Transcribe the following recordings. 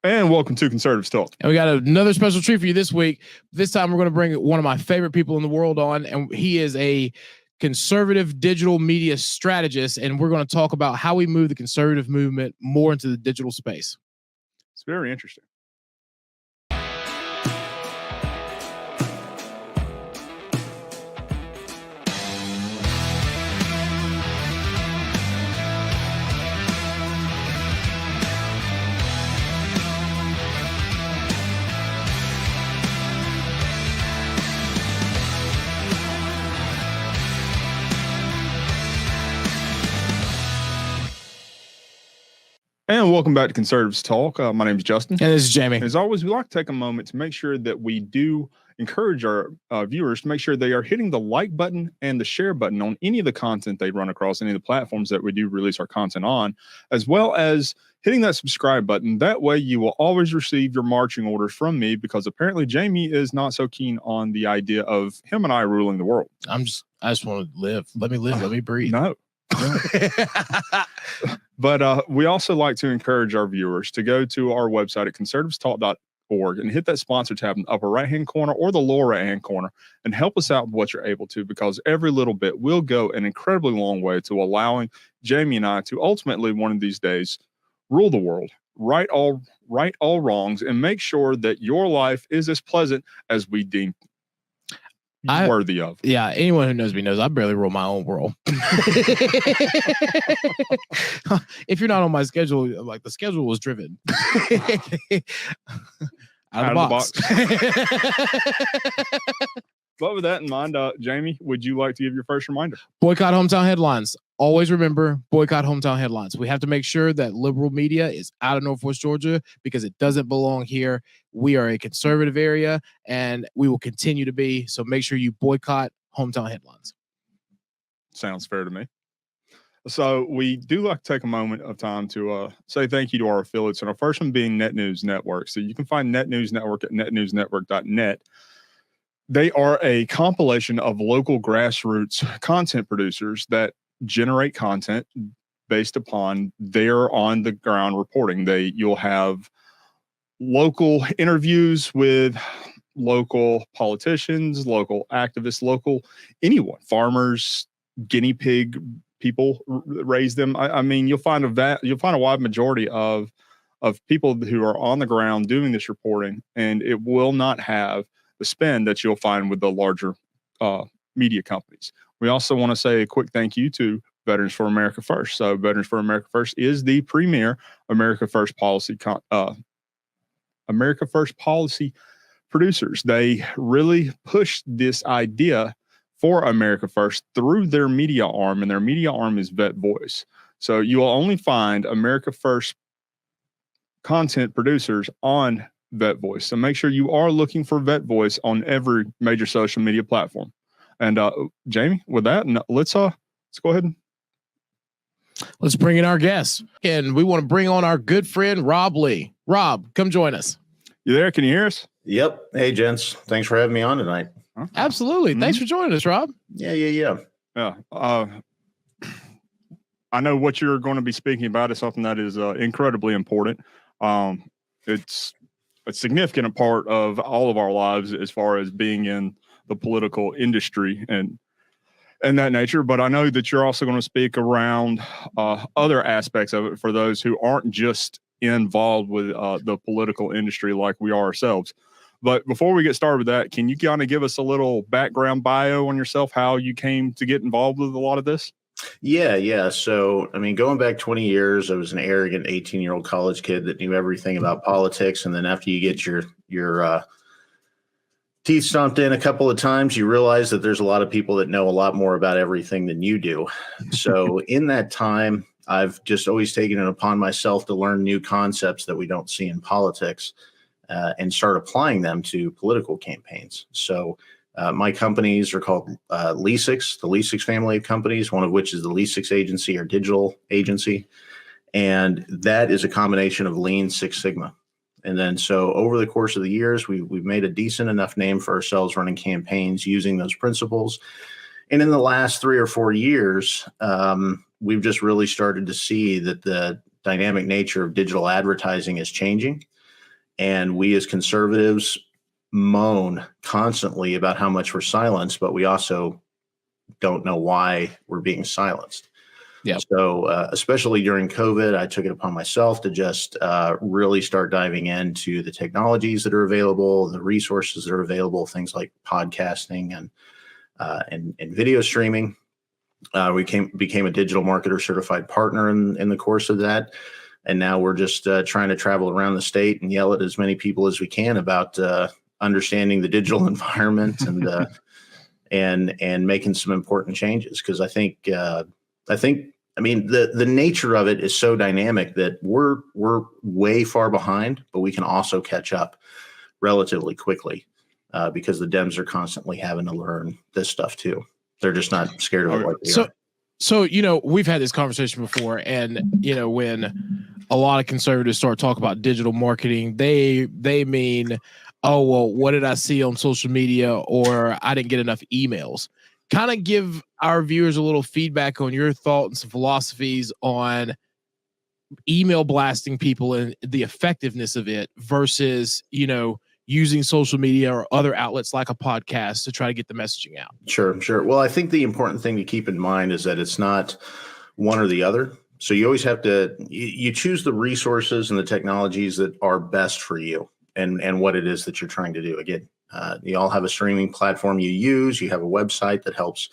And welcome to Conservative Talk. And we got another special treat for you this week. This time we're going to bring one of my favorite people in the world on, and he is a conservative digital media strategist, and we're going to talk about how we move the conservative movement more into the digital space. It's very interesting. And welcome back to Conservatives Talk. My name is Justin. And this is Jamie. And as always, we like to take a moment to make sure that we do encourage our viewers to make sure they are hitting the like button and the share button on any of the content they run across, any of the platforms that we do release our content on, as well as hitting that subscribe button. That way you will always receive your marching orders from me, because apparently Jamie is not so keen on the idea of him and I ruling the world. I just want to live. Let me live. Let me breathe. No. But we also like to encourage our viewers to go to our website at conservativestalk.org and hit that sponsor tab in the upper right-hand corner or the lower right-hand corner and help us out with what you're able to, because every little bit will go an incredibly long way to allowing Jamie and I to ultimately one of these days rule the world, right all wrongs, and make sure that your life is as pleasant as we deem worthy of. Yeah, anyone who knows me knows I barely rule my own world. If you're not on my schedule, like the schedule was driven out of the box. But with that in mind, Jamie, would you like to give your first reminder? Boycott hometown headlines. Always remember, boycott hometown headlines. We have to make sure that liberal media is out of Northwest Georgia because it doesn't belong here. We are a conservative area, and we will continue to be. So make sure you boycott hometown headlines. Sounds fair to me. So we do like to take a moment of time to say thank you to our affiliates, and our first one being Net News Network. So you can find Net News Network at netnewsnetwork.net. They are a compilation of local grassroots content producers that generate content based upon their on-the-ground reporting. You'll have local interviews with local politicians, local activists, anyone, farmers, guinea pig people raise them. I mean, you'll find a wide majority of people who are on the ground doing this reporting, and it will not have the spend that you'll find with the larger media companies. We also want to say a quick thank you to Veterans for America First. So Veterans for America First is the premier America First policy producers. They really push this idea for America First through their media arm, and their media arm is Vet Voice. So you will only find America First content producers on Vet Voice. So make sure you are looking for Vet Voice on every major social media platform. And Jamie, with that, let's go ahead. Let's bring in our guest. And we want to bring on our good friend, Rob Lee. Rob, come join us. You there? Can you hear us? Yep. Hey, gents. Thanks for having me on tonight. Huh? Absolutely. Mm-hmm. Thanks for joining us, Rob. Yeah. I know what you're going to be speaking about is something that is incredibly important. It's a significant part of all of our lives as far as being in the political industry and that nature. But I know that you're also going to speak around other aspects of it for those who aren't just involved with the political industry like we are ourselves. But before we get started with that, can you kind of give us a little background bio on yourself, how you came to get involved with a lot of this? Yeah. So, I mean, going back 20 years, I was an arrogant 18-year-old college kid that knew everything about politics. And then after you get your teeth stomped in a couple of times, you realize that there's a lot of people that know a lot more about everything than you do. So in that time, I've just always taken it upon myself to learn new concepts that we don't see in politics and start applying them to political campaigns. So my companies are called Leasix, the Leasix family of companies, one of which is the Leasix agency, or digital agency. And that is a combination of Lean Six Sigma. And then so over the course of the years, we've made a decent enough name for ourselves running campaigns using those principles. And in the last 3 or 4 years, we've just really started to see that the dynamic nature of digital advertising is changing. And we as conservatives moan constantly about how much we're silenced, but we also don't know why we're being silenced. Yep. So especially during COVID, I took it upon myself to just really start diving into the technologies that are available, the resources that are available, things like podcasting and video streaming. We became a digital marketer certified partner in the course of that. And now we're just trying to travel around the state and yell at as many people as we can about understanding the digital environment and making some important changes. Because I mean, the nature of it is so dynamic that we're way far behind, but we can also catch up relatively quickly because the Dems are constantly having to learn this stuff too. They're just not scared of it like we are. So, we've had this conversation before, and, when a lot of conservatives start talking about digital marketing, they mean, oh, well, what did I see on social media, or I didn't get enough emails. Kind of give our viewers a little feedback on your thoughts and some philosophies on email blasting people and the effectiveness of it versus, using social media or other outlets like a podcast to try to get the messaging out. Sure. Well, I think the important thing to keep in mind is that it's not one or the other. So you always have to, you choose the resources and the technologies that are best for you and what it is that you're trying to do. Again, you all have a streaming platform you use. You have a website that helps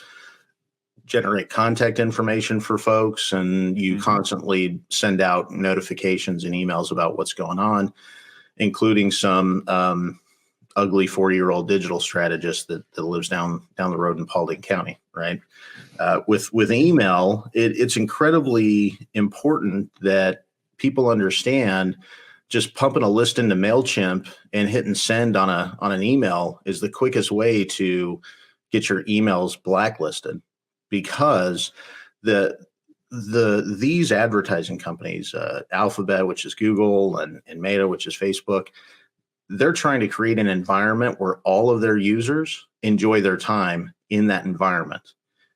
generate contact information for folks, and you constantly send out notifications and emails about what's going on, including some ugly 40-year-old digital strategist that lives down the road in Paulding County, right? With email, it's incredibly important that people understand just pumping a list into MailChimp and hitting send on an email is the quickest way to get your emails blacklisted, because these advertising companies, Alphabet, which is Google, and Meta, which is Facebook, they're trying to create an environment where all of their users enjoy their time in that environment.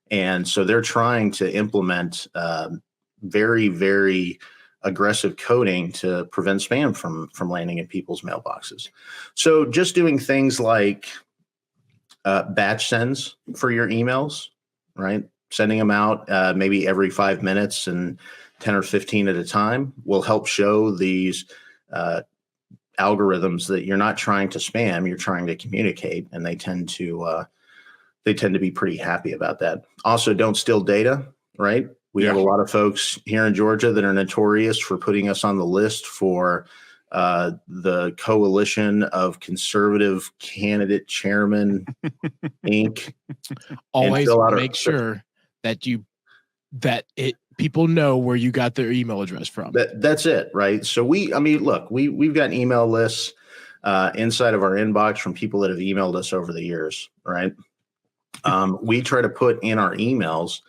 And so they're trying to implement very, very aggressive coding to prevent spam from landing in people's mailboxes. So just doing things like batch sends for your emails, right? Sending them out maybe every 5 minutes and 10 or 15 at a time will help show these algorithms that you're not trying to spam, you're trying to communicate, and they tend to be pretty happy about that. Also, don't steal data, right? We have a lot of folks here in Georgia that are notorious for putting us on the list for the Coalition of Conservative Candidate Chairman, Inc. Always make sure that people know where you got their email address from. That's it, right? So we've got email lists inside of our inbox from people that have emailed us over the years, right? We try to put in our emails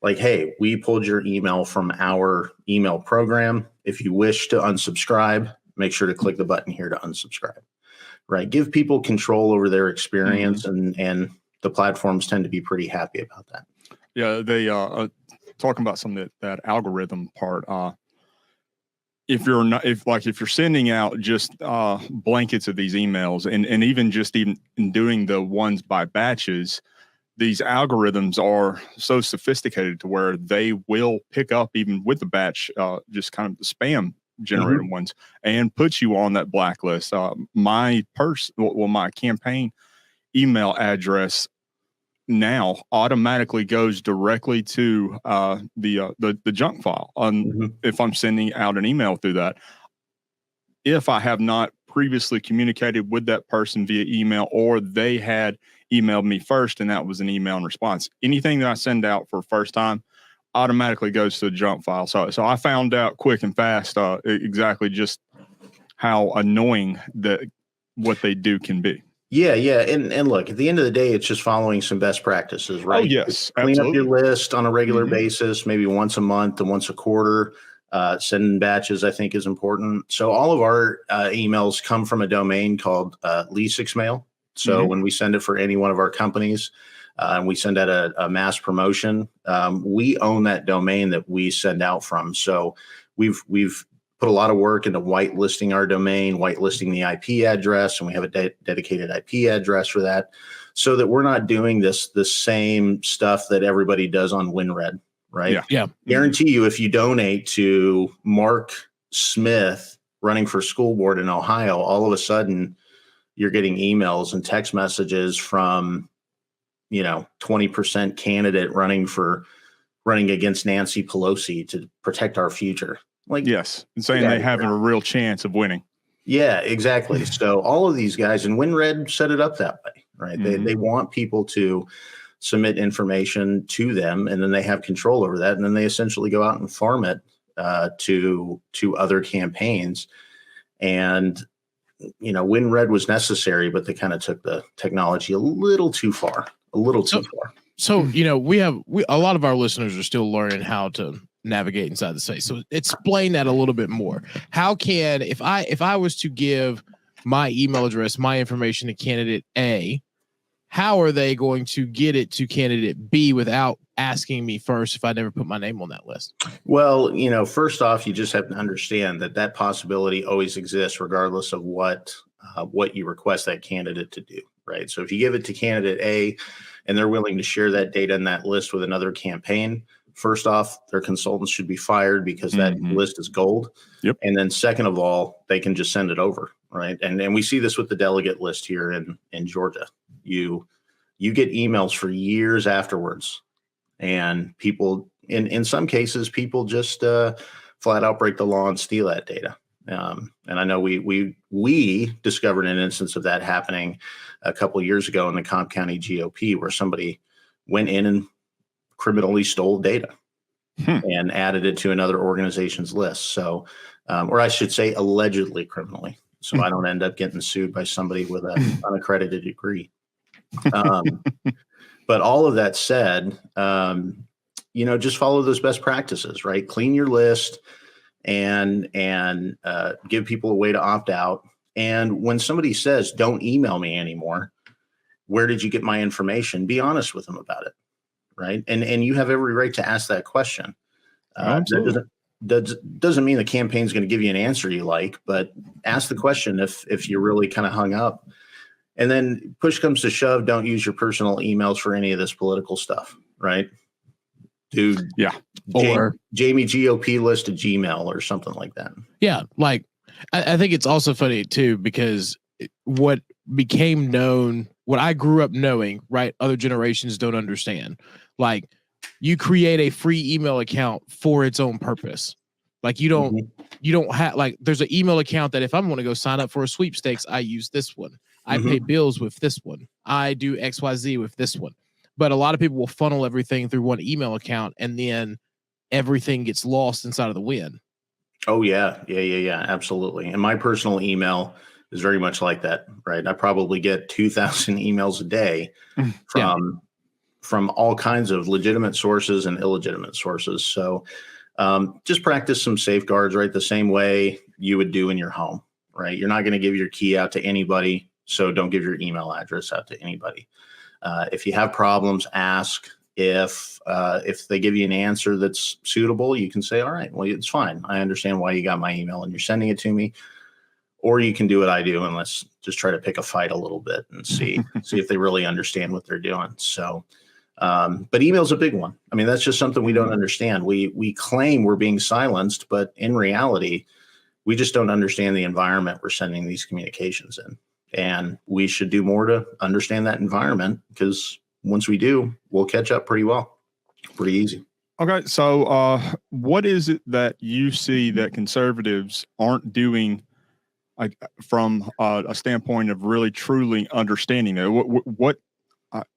like, hey, we pulled your email from our email program. If you wish to unsubscribe, make sure to click the button here to unsubscribe, right? Give people control over their experience, and the platforms tend to be pretty happy about that. Yeah, they talking about some of that algorithm part. If you're sending out just blankets of these emails, and even doing the ones by batches, these algorithms are so sophisticated to where they will pick up, even with the batch, just kind of the spam generated ones, and put you on that blacklist. My campaign email address now automatically goes directly to the junk file if I'm sending out an email through that. If I have not previously communicated with that person via email, or they had emailed me first and that was an email in response, anything that I send out for first time automatically goes to the junk file. So I found out quick and fast exactly just how annoying what they do can be. Yeah. And look, at the end of the day, it's just following some best practices, right? Oh, yes. Clean up your list on a regular basis, maybe once a month and once a quarter. Sending batches, I think, is important. So all of our emails come from a domain called Leasixmail. So when we send it for any one of our companies, and we send out a mass promotion, we own that domain that we send out from. So we've put a lot of work into whitelisting our domain, whitelisting the IP address, and we have a dedicated IP address for that, so that we're not doing the same stuff that everybody does on WinRed, right? Yeah. Guarantee you, if you donate to Mark Smith running for school board in Ohio, all of a sudden you're getting emails and text messages from, 20% candidate running against Nancy Pelosi to protect our future. Like, yes, and saying they have a real chance of winning. Yeah, exactly. So all of these guys, and WinRed set it up that way, right? They want people to submit information to them, and then they have control over that, and then they essentially go out and farm it to other campaigns. And WinRed was necessary, but they kind of took the technology a little too far. So we a lot of our listeners are still learning how to navigate inside the space. So explain that a little bit more. How can, if I was to give my email address, my information to candidate A, how are they going to get it to candidate B without asking me first if I never put my name on that list? Well, first off, you just have to understand that possibility always exists regardless of what you request that candidate to do, right? So if you give it to candidate A and they're willing to share that data in that list with another campaign, first off, their consultants should be fired because that list is gold. Yep. And then second of all, they can just send it over, right? And we see this with the delegate list here in Georgia. You get emails for years afterwards, and people, in some cases, people just flat out break the law and steal that data. And I know we discovered an instance of that happening a couple of years ago in the Cobb County GOP, where somebody went in and criminally stole data and added it to another organization's list. So, or I should say allegedly criminally. So I don't end up getting sued by somebody with an unaccredited degree. But all of that said, just follow those best practices, right? Clean your list and give people a way to opt out. And when somebody says, don't email me anymore, where did you get my information? Be honest with them about it. Right. And you have every right to ask that question. That doesn't mean the campaign's going to give you an answer you like, but ask the question if you're really kind of hung up. And then push comes to shove, don't use your personal emails for any of this political stuff. Right. Dude. Yeah. Or Jamie GOP list at Gmail or something like that. Yeah. Like, I think it's also funny too, because what became known, what I grew up knowing, right, other generations don't understand. Like, you create a free email account for its own purpose. Like, you don't have, like, there's an email account that if I'm going to go sign up for a sweepstakes, I use this one. I pay bills with this one. I do XYZ with this one. But a lot of people will funnel everything through one email account, and then everything gets lost inside of the wind. Oh, yeah. Absolutely. And my personal email is very much like that, right? I probably get 2,000 emails a day from all kinds of legitimate sources and illegitimate sources. So just practice some safeguards, right? The same way you would do in your home, right? You're not going to give your key out to anybody, so don't give your email address out to anybody. If you have problems, ask. If they give you an answer that's suitable, you can say, all right, well, it's fine. I understand why you got my email and you're sending it to me. Or you can do what I do, and let's just try to pick a fight a little bit and see if they really understand what they're doing. So, but email's a big one. I mean, that's just something we don't understand. We claim we're being silenced, but in reality, we just don't understand the environment we're sending these communications in. And we should do more to understand that environment, because once we do, we'll catch up pretty well, pretty easy. Okay. So what is it that you see that conservatives aren't doing, like, from a standpoint of really truly understanding it?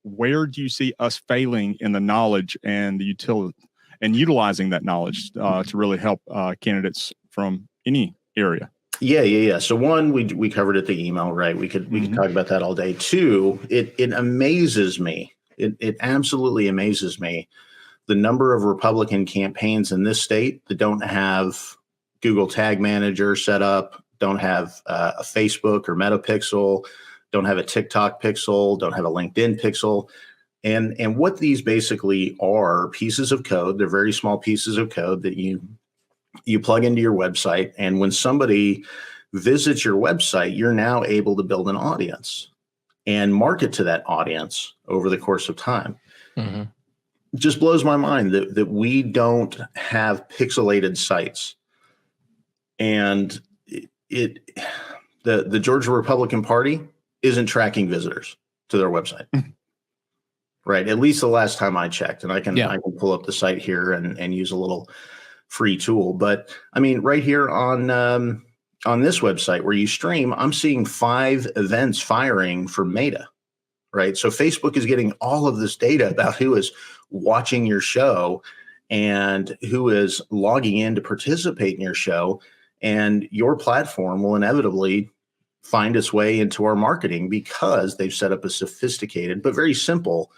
Where do you see us failing in the knowledge and the utility and utilizing that knowledge to really help candidates from any area? Yeah. So one, we covered at the email, right? We could talk about that all day. Two, it amazes me. It absolutely amazes me the number of Republican campaigns in this state that don't have Google Tag Manager set up, don't have a Facebook or Meta pixel, don't have a TikTok pixel, don't have a LinkedIn pixel. And what these basically are pieces of code. They're very small pieces of code that you you plug into your website, and when somebody visits your website, you're now able to build an audience and market to that audience over the course of time. Mm-hmm. It just blows my mind that we don't have pixelated sites. And the Georgia Republican Party isn't tracking visitors to their website. Right. At least the last time I checked, and I can pull up the site here and use a little free tool. But I mean, right here on this website where you stream, I'm seeing 5 events firing for Meta. Right. So Facebook is getting all of this data about who is watching your show and who is logging in to participate in your show. And your platform will inevitably find its way into our marketing because they've set up a sophisticated but very simple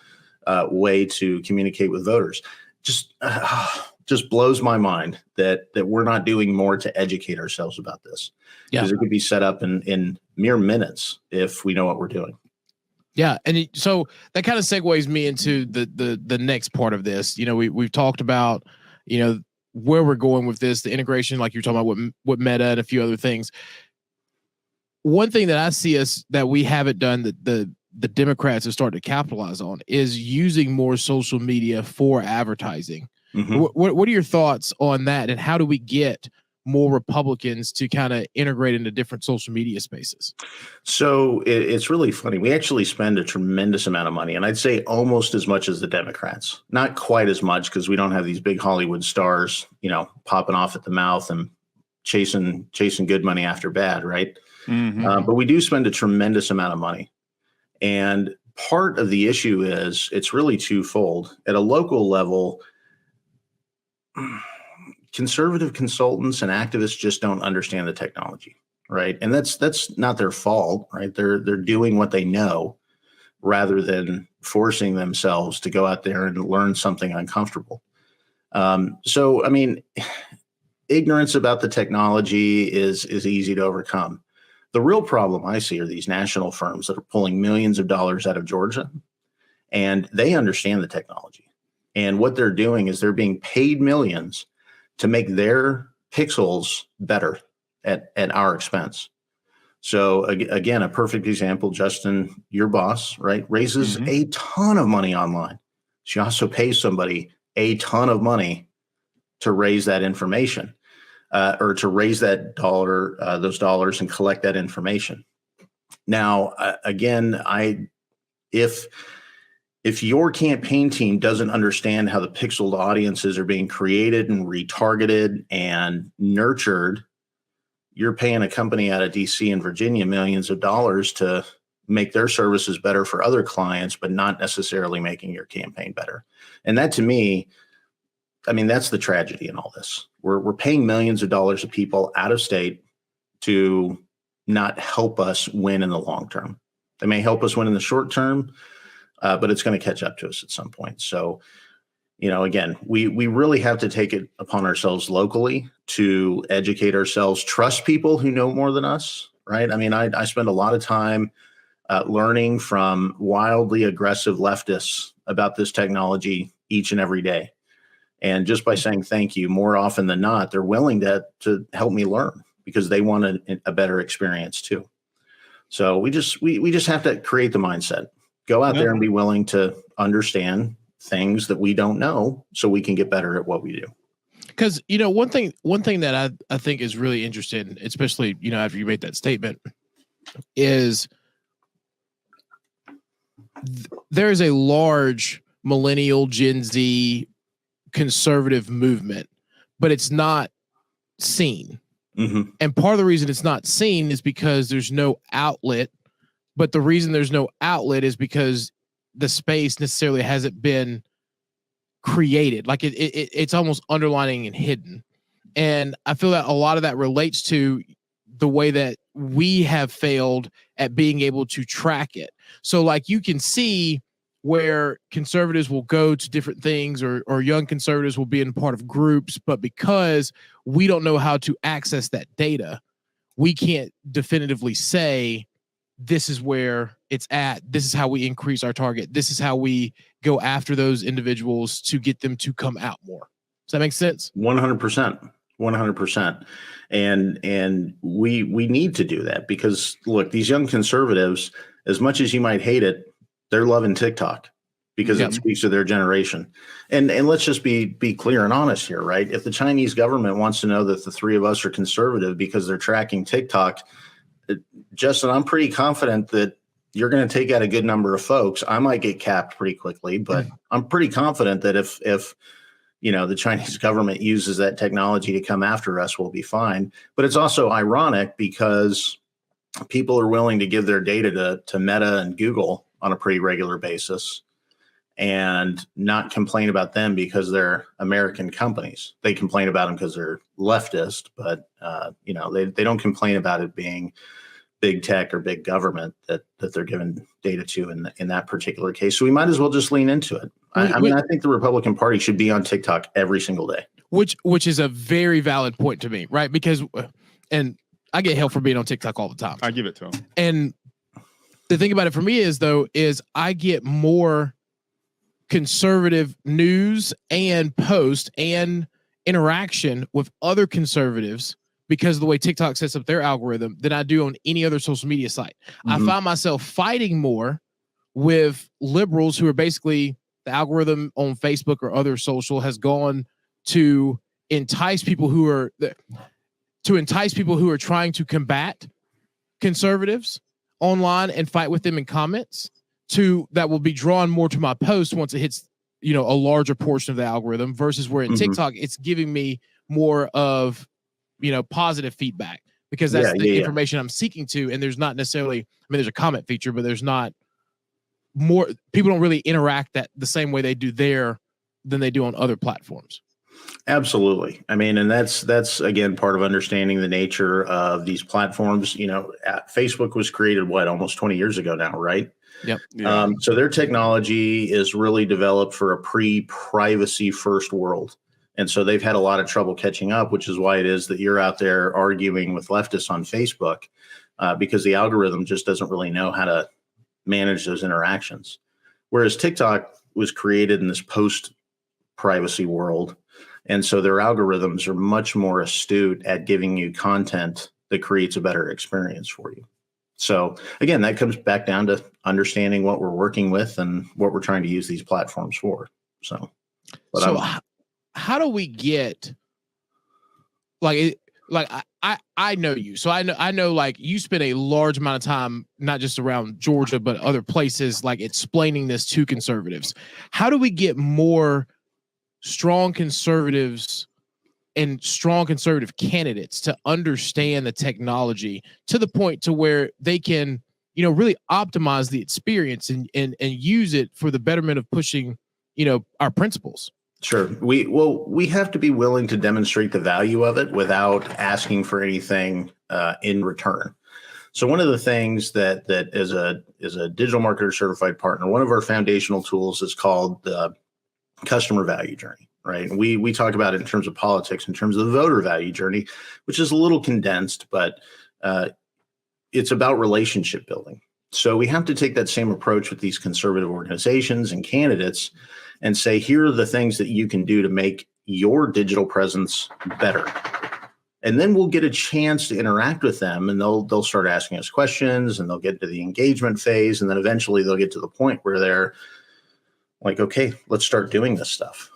way to communicate with voters. Just blows my mind that we're not doing more to educate ourselves about this. Because it could be set up in mere minutes if we know what we're doing. Yeah, and so that kind of segues me into the next part of this. You know, we've talked about, you know, where we're going with this, the integration, like you're talking about with Meta and a few other things. One thing that I see that we haven't done that the Democrats have started to capitalize on is using more social media for advertising. Mm-hmm. What are your thoughts on that, and how do we get more Republicans to kind of integrate into different social media spaces? So it's really funny. We actually spend a tremendous amount of money, and I'd say almost as much as the Democrats. Not quite as much because we don't have these big Hollywood stars, you know, popping off at the mouth and chasing good money after bad, right? Mm-hmm. But we do spend a tremendous amount of money. And part of the issue is it's really twofold. At a local level, conservative consultants and activists just don't understand the technology, right? And that's not their fault, right? They're doing what they know rather than forcing themselves to go out there and learn something uncomfortable. So, I mean, ignorance about the technology is easy to overcome. The real problem I see are these national firms that are pulling millions of dollars out of Georgia, and they understand the technology. And what they're doing is they're being paid millions to make their pixels better at our expense. So again, a perfect example, Justin, your boss, right, raises a ton of money online. She also pays somebody a ton of money to raise that information. Or to raise that those dollars and collect that information. Now, again, if your campaign team doesn't understand how the pixeled audiences are being created and retargeted and nurtured, you're paying a company out of DC and Virginia millions of dollars to make their services better for other clients, but not necessarily making your campaign better. And that, to me, I mean, that's the tragedy in all this. We're paying millions of dollars of people out of state to not help us win in the long term. They may help us win in the short term, but it's going to catch up to us at some point. So, you know, again, we really have to take it upon ourselves locally to educate ourselves, trust people who know more than us, right? I mean, I spend a lot of time learning from wildly aggressive leftists about this technology each and every day. And just by saying thank you, more often than not, they're willing to help me learn because they want a better experience too. So we just have to create the mindset, go out there and be willing to understand things that we don't know so we can get better at what we do. Because, you know, one thing that I think is really interesting, especially, you know, after you made that statement, is there is a large millennial Gen Z conservative movement, but it's not seen. Mm-hmm. And part of the reason it's not seen is because there's no outlet. But the reason there's no outlet is because the space necessarily hasn't been created. Like it's almost underlining and hidden. And I feel that a lot of that relates to the way that we have failed at being able to track it. So like you can see where conservatives will go to different things or young conservatives will be in part of groups, but because we don't know how to access that data, we can't definitively say this is where it's at. This is how we increase our target. This is how we go after those individuals to get them to come out more. Does that make sense? 100%. 100%. And we need to do that because look, these young conservatives, as much as you might hate it, they're loving TikTok because it speaks to their generation. And let's just be clear and honest here, right? If the Chinese government wants to know that the three of us are conservative because they're tracking TikTok, Justin, I'm pretty confident that you're going to take out a good number of folks. I might get capped pretty quickly, but I'm pretty confident that if the Chinese government uses that technology to come after us, we'll be fine. But it's also ironic because people are willing to give their data to Meta and Google on a pretty regular basis and not complain about them because they're American companies. They complain about them because they're leftist, but they don't complain about it being big tech or big government that they're giving data to in that particular case. So we might as well just lean into it. I think the Republican Party should be on TikTok every single day. Which is a very valid point to me, right? Because, and I get hell for being on TikTok all the time. I give it to them. And the thing about it for me is I get more conservative news and post and interaction with other conservatives because of the way TikTok sets up their algorithm than I do on any other social media site. I find myself fighting more with liberals who are basically the algorithm on Facebook or other social has gone to entice people who are trying to combat conservatives online and fight with them in comments that will be drawn more to my post once it hits, a larger portion of the algorithm versus where in TikTok, it's giving me more of, positive feedback because that's the information I'm seeking to. And there's not necessarily, there's a comment feature, but there's not more people don't really interact the same way they do there than they do on other platforms. Absolutely. And that's again, part of understanding the nature of these platforms. Facebook was created, almost 20 years ago now, right? Yep. Yeah. So their technology is really developed for a pre-privacy first world. And so they've had a lot of trouble catching up, which is why it is that you're out there arguing with leftists on Facebook because the algorithm just doesn't really know how to manage those interactions. Whereas TikTok was created in this post-privacy world. And so their algorithms are much more astute at giving you content that creates a better experience for you. So again, that comes back down to understanding what we're working with and what we're trying to use these platforms for. How do we get I know you, so I know like you spend a large amount of time not just around Georgia but other places like explaining this to conservatives. How do we get more strong conservatives and strong conservative candidates to understand the technology to the point to where they can, really optimize the experience and use it for the betterment of pushing, our principles? Sure. We have to be willing to demonstrate the value of it without asking for anything in return. So one of the things that as a digital marketer certified partner, one of our foundational tools is called the customer value journey. Right. And we talk about it in terms of politics, in terms of the voter value journey, which is a little condensed, but it's about relationship building. So we have to take that same approach with these conservative organizations and candidates and say, here are the things that you can do to make your digital presence better. And then we'll get a chance to interact with them and they'll start asking us questions and they'll get to the engagement phase. And then eventually they'll get to the point where they're like, okay, let's start doing this stuff.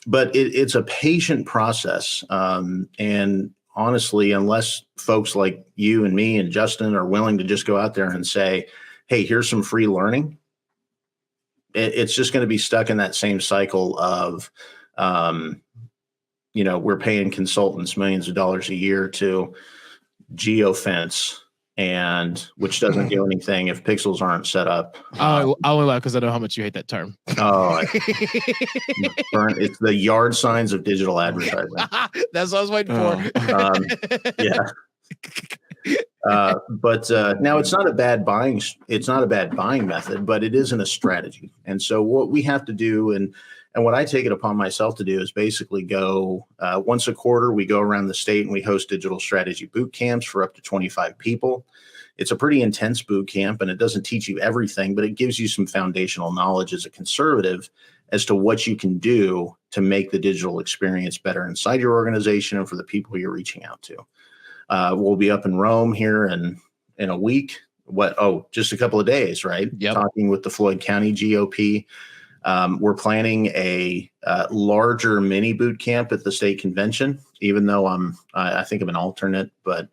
But it's a patient process. And honestly, unless folks like you and me and Justin are willing to just go out there and say, hey, here's some free learning, it's just going to be stuck in that same cycle of, we're paying consultants millions of dollars a year to geofence, and which doesn't do anything if pixels aren't set up. I only laugh because I know how much you hate that term. It's the yard signs of digital advertising. That's what I was waiting for. Yeah. But now it's not a bad buying method, but it isn't a strategy. And so what we have to do and what I take it upon myself to do is basically go once a quarter, we go around the state and we host digital strategy boot camps for up to 25 people. It's a pretty intense boot camp and it doesn't teach you everything, but it gives you some foundational knowledge as a conservative as to what you can do to make the digital experience better inside your organization and for the people you're reaching out to. We'll be up in Rome here in a week. Just a couple of days, right? Yep. Talking with the Floyd County GOP. We're planning a larger mini boot camp at the state convention, even though I think I'm an alternate, but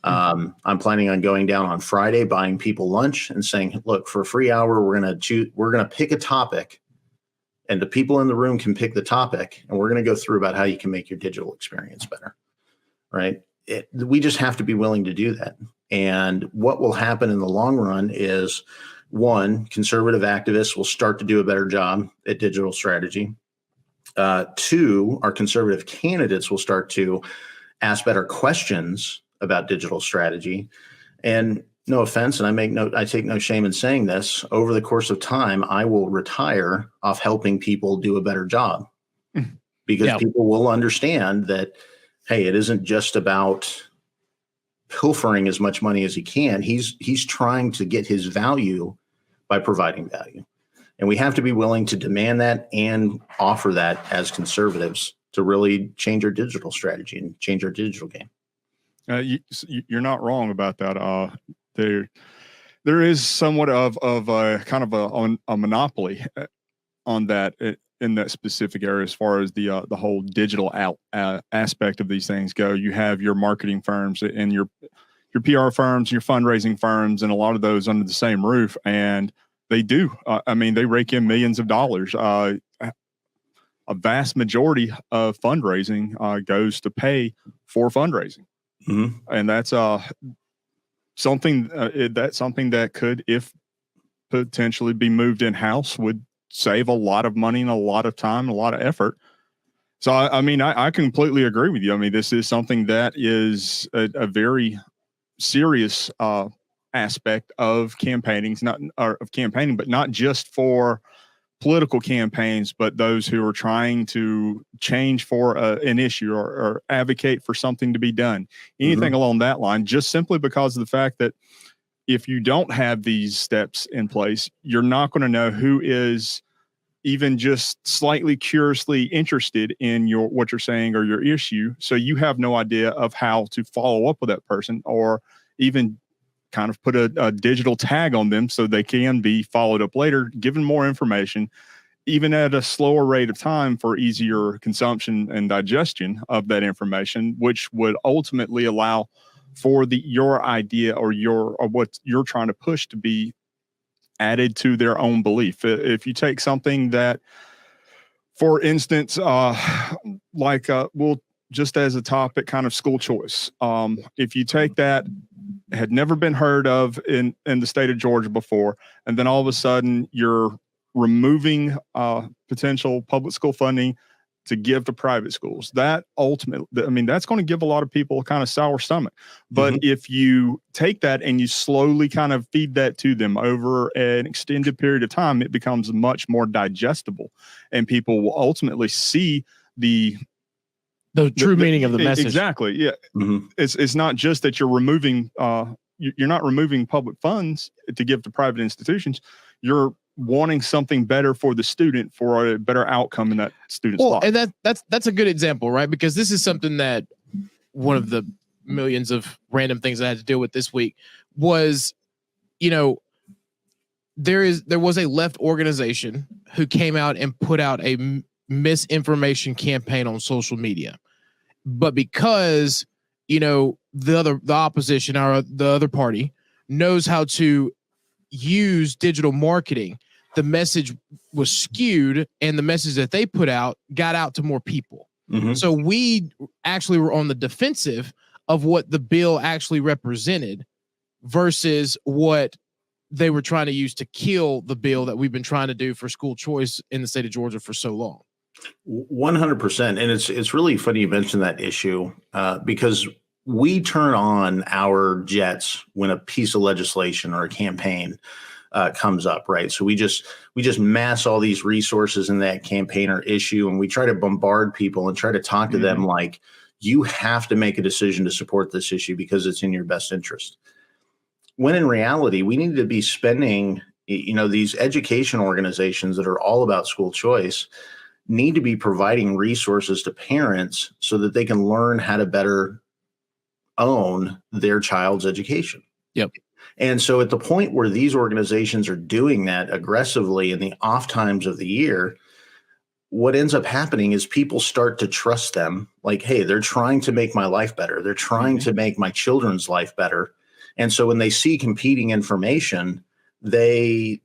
I'm planning on going down on Friday, buying people lunch and saying, look, for a free hour, we're going to pick a topic, and the people in the room can pick the topic, and we're going to go through about how you can make your digital experience better, right? We just have to be willing to do that. And what will happen in the long run is, one, conservative activists will start to do a better job at digital strategy. Two, our conservative candidates will start to ask better questions about digital strategy. And no offense, and I take no shame in saying this, over the course of time, I will retire off helping people do a better job, because people will understand that, hey, it isn't just about pilfering as much money as he can. He's trying to get his value by providing value. And we have to be willing to demand that and offer that as conservatives to really change our digital strategy and change our digital game. You're not wrong about that. There is somewhat of a kind of a monopoly on that in that specific area as far as the whole digital aspect of these things go. You have your marketing firms and your PR firms, your fundraising firms, and a lot of those under the same roof, and they do. They rake in millions of dollars. A vast majority of fundraising goes to pay for fundraising. Mm-hmm. And that's something that could, if potentially be moved in-house, would save a lot of money and a lot of time, and a lot of effort. So, I completely agree with you. This is something that is a very serious aspect of campaigning, but not just for political campaigns, but those who are trying to change for an issue or advocate for something to be done, anything along that line, just simply because of the fact that if you don't have these steps in place, you're not going to know who is even just slightly curiously interested in what you're saying or your issue. So you have no idea of how to follow up with that person, or even kind of put a digital tag on them so they can be followed up later, given more information, even at a slower rate of time for easier consumption and digestion of that information, which would ultimately allow for your idea or what you're trying to push to be added to their own belief. If you take something that, for instance, just as a topic, kind of school choice. If you take that, had never been heard of in the state of Georgia before, and then all of a sudden you're removing potential public school funding to give to private schools, that ultimately, that's going to give a lot of people a kind of sour stomach. But if you take that and you slowly kind of feed that to them over an extended period of time, it becomes much more digestible, and people will ultimately see the true meaning of the message. Exactly. Yeah. It's not just that you're removing, you're not removing public funds to give to private institutions. You're wanting something better for the student, for a better outcome in that student's life. And that's a good example, right? Because this is something that one of the millions of random things I had to deal with this week was, there was a left organization who came out and put out a misinformation campaign on social media. But because, the opposition or the other party knows how to use digital marketing, the message was skewed, and the message that they put out got out to more people. So we actually were on the defensive of what the bill actually represented versus what they were trying to use to kill the bill that we've been trying to do for school choice in the state of Georgia for so long. 100%. And it's really funny you mentioned that issue because we turn on our jets when a piece of legislation or a campaign comes up, right? So we just mass all these resources in that campaign or issue, and we try to bombard people and try to talk to them like, you have to make a decision to support this issue because it's in your best interest. When in reality, we need to be spending, these education organizations that are all about school choice, need to be providing resources to parents so that they can learn how to better own their child's education. Yep. And so at the point where these organizations are doing that aggressively in the off times of the year, what ends up happening is people start to trust them. Like, hey, they're trying to make my life better. They're trying to make my children's life better. And so when they see competing information, they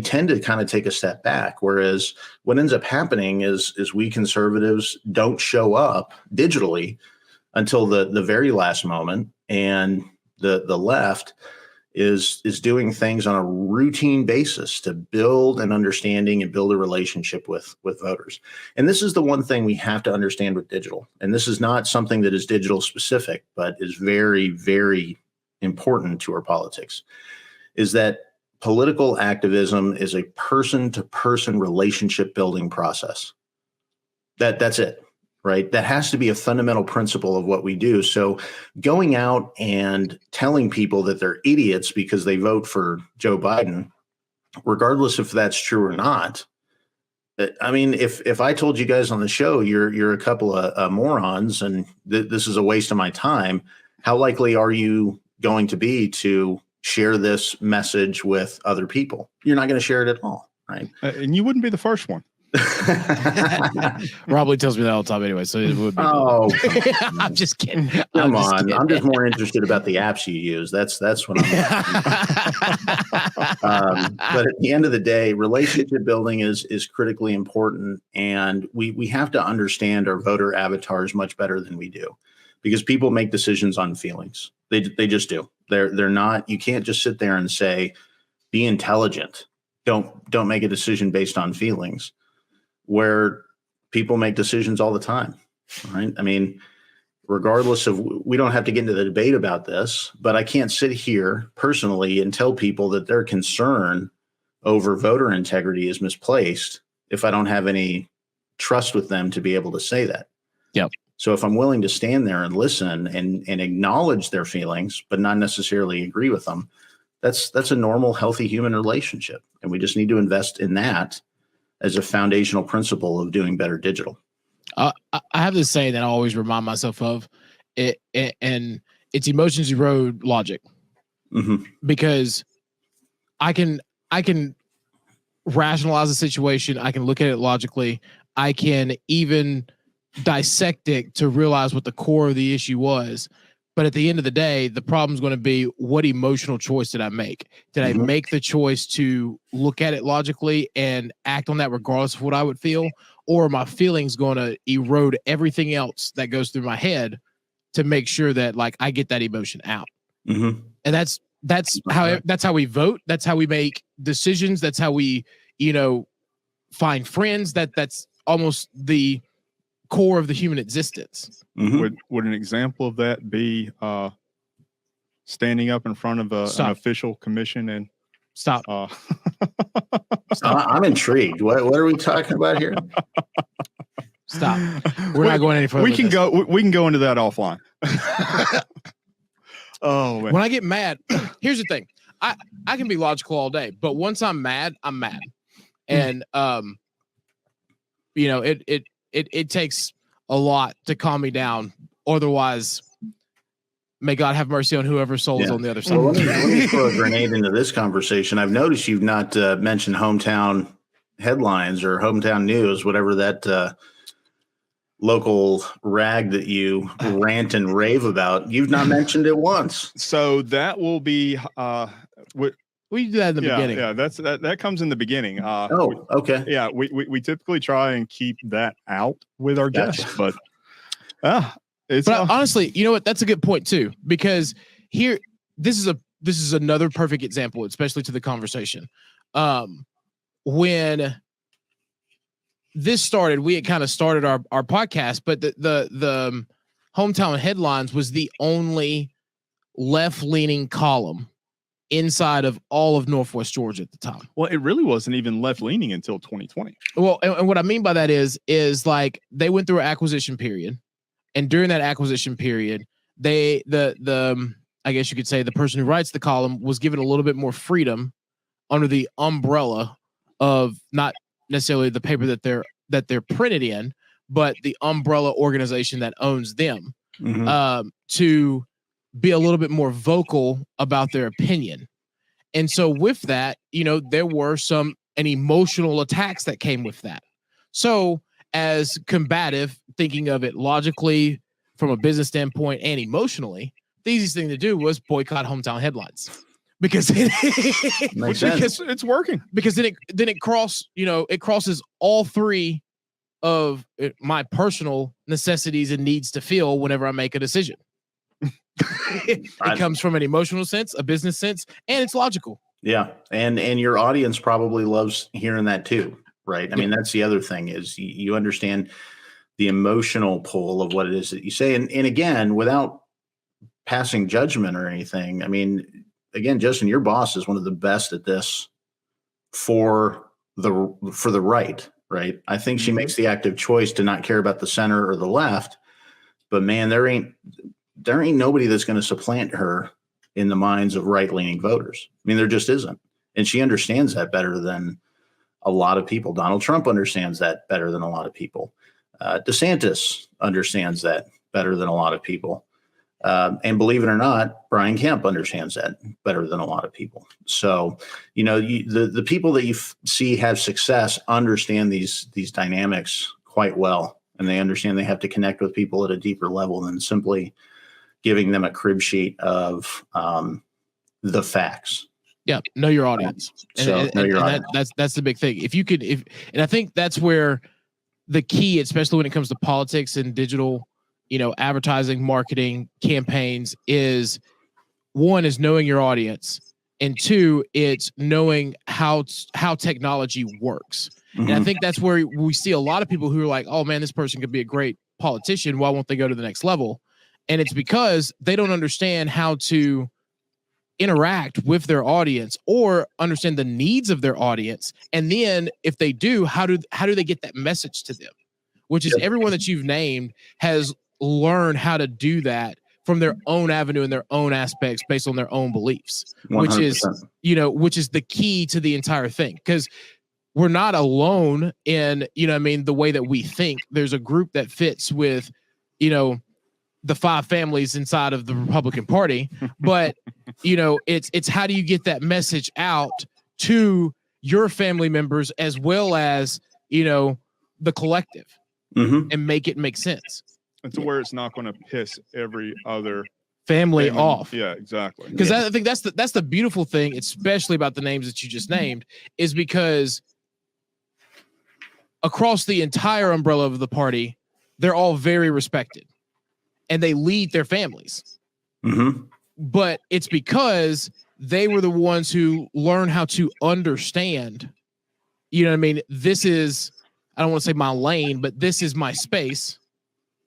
tend to kind of take a step back. Whereas what ends up happening is we conservatives don't show up digitally until the very last moment. And the left is doing things on a routine basis to build an understanding and build a relationship with voters. And this is the one thing we have to understand with digital. And this is not something that is digital specific, but is very, very important to our politics, is that political activism is a person-to-person relationship building process. That's it. Right? That has to be a fundamental principle of what we do. So going out and telling people that they're idiots because they vote for Joe Biden, regardless if that's true or not. I mean, if I told you guys on the show, you're a couple of morons and this is a waste of my time, how likely are you going to be to share this message with other people? You're not going to share it at all, right? And you wouldn't be the first one. Rob tells me that all the time anyway, so it would be. Oh, I'm just kidding. Come on. I'm just more interested about the apps you use. That's what I'm but at the end of the day, relationship building is critically important. And we have to understand our voter avatars much better than we do, because people make decisions on feelings. They just do. They're not, you can't just sit there and say, be intelligent. Don't make a decision based on feelings, where people make decisions all the time, right? I mean, regardless of, we don't have to get into the debate about this, but I can't sit here personally and tell people that their concern over voter integrity is misplaced if I don't have any trust with them to be able to say that. Yep. So if I'm willing to stand there and listen and acknowledge their feelings, but not necessarily agree with them, that's a normal, healthy human relationship. And we just need to invest in that as a foundational principle of doing better digital. I have this saying that I always remind myself of, and it's emotions erode logic. Mm-hmm. Because I can rationalize a situation. I can look at it logically. I can even dissect it to realize what the core of the issue was. But at the end of the day, the problem is going to be, what emotional choice did I make? Did I make the choice to look at it logically and act on that regardless of what I would feel? Or are my feelings going to erode everything else that goes through my head to make sure that, like, I get that emotion out? Mm-hmm. And that's how we vote. That's how we make decisions. That's how we, find friends. That's almost the core of the human existence. Mm-hmm. Would an example of that be standing up in front of an official commission and stop? I'm intrigued. What are we talking about here? Stop. We're not going any further. We can go into that offline. Oh man. When I get mad, here's the thing. I can be logical all day, but once I'm mad, I'm mad. And it takes a lot to calm me down. Otherwise, may God have mercy on whoever's soul is on the other side. Well, let me throw a grenade into this conversation. I've noticed you've not mentioned hometown headlines or hometown news, whatever that local rag that you rant and rave about. You've not mentioned it once. So that will be we do that in the beginning. Yeah, that comes in the beginning. Okay. Yeah, we typically try and keep that out with our guests, but honestly, you know what? That's a good point too, because here, this is another perfect example, especially to the conversation. When this started, we had kind of started our podcast, but the hometown headlines was the only left-leaning column inside of all of Northwest Georgia at the time. Well, it really wasn't even left-leaning until 2020. Well, and what I mean by that is like they went through an acquisition period, and during that acquisition period, I guess you could say the person who writes the column was given a little bit more freedom under the umbrella of not necessarily the paper that they're that they're printed in, but the umbrella organization that owns them, to be a little bit more vocal about their opinion. And so with that, there were an emotional attacks that came with that. So as combative, thinking of it logically from a business standpoint and emotionally, the easiest thing to do was boycott hometown headlines, because it's working. Because then it crosses all three of my personal necessities and needs to feel whenever I make a decision. It comes from an emotional sense, a business sense, and it's logical. Yeah. And your audience probably loves hearing that too, right? I mean, that's the other thing is you understand the emotional pull of what it is that you say. And again, without passing judgment or anything, I mean, again, Justin, your boss is one of the best at this for the right, right? I think she makes the active choice to not care about the center or the left, but man, there ain't nobody that's going to supplant her in the minds of right-leaning voters. I mean, there just isn't. And she understands that better than a lot of people. Donald Trump understands that better than a lot of people. DeSantis understands that better than a lot of people. And believe it or not, Brian Kemp understands that better than a lot of people. So, the people that you see have success understand these dynamics quite well. And they understand they have to connect with people at a deeper level than simply giving them a crib sheet of the facts. Yeah, know your audience. That's the big thing. And I think that's where the key, especially when it comes to politics and digital, advertising, marketing, campaigns, is one is knowing your audience, and two, it's knowing how technology works. And I think that's where we see a lot of people who are like, oh man, this person could be a great politician. Why won't they go to the next level? And it's because they don't understand how to interact with their audience or understand the needs of their audience. And then if they do, how do they get that message to them? Which is everyone that you've named has learned how to do that from their own avenue and their own aspects based on their own beliefs, 100%. which is the key to the entire thing. Because we're not alone in, the way that we think. There's a group that fits with, the five families inside of the Republican Party, but it's how do you get that message out to your family members as well as the collective, and make it make sense. And to where it's not going to piss every other family off. Yeah, exactly. Because I think that's the beautiful thing, especially about the names that you just named, is because across the entire umbrella of the party, they're all very respected. And they lead their families. But it's because they were the ones who learned how to understand, this is, I don't want to say my lane, but this is my space.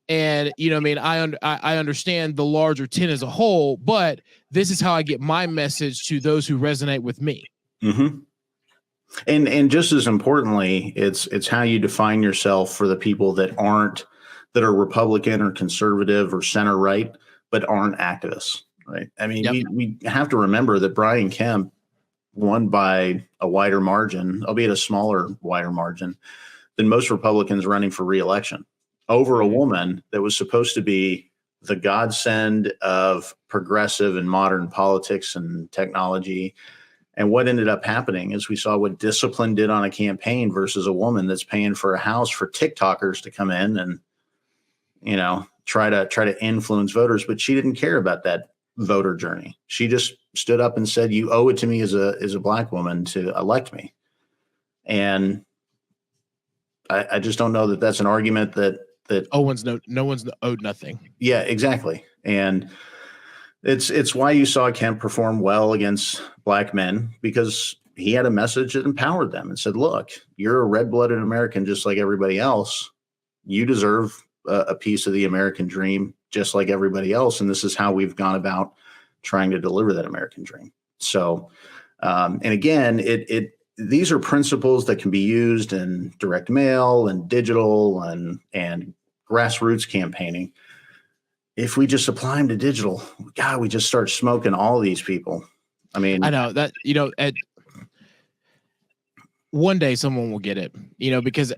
And, I understand the larger 10 as a whole, but this is how I get my message to those who resonate with me. And just as importantly, it's how you define yourself for the people that are Republican or conservative or center right, but aren't activists, right? I mean, we have to remember that Brian Kemp won by a wider margin, albeit a smaller, wider margin, than most Republicans running for re-election over a woman that was supposed to be the godsend of progressive and modern politics and technology. And what ended up happening is we saw what discipline did on a campaign versus a woman that's paying for a house for TikTokers to come in and try to influence voters, but she didn't care about that voter journey. She just stood up and said, you owe it to me as a Black woman to elect me. And I just don't know that that's an argument that no one's owed nothing. Yeah, exactly. And it's why you saw Kemp perform well against Black men, because he had a message that empowered them and said, look, you're a red-blooded American just like everybody else. You deserve a piece of the American dream just like everybody else. And this is how we've gone about trying to deliver that American dream. So, and again, these are principles that can be used in direct mail and digital and grassroots campaigning. If we just apply them to digital, God, we just start smoking all these people. I mean, I know that, one day someone will get it, because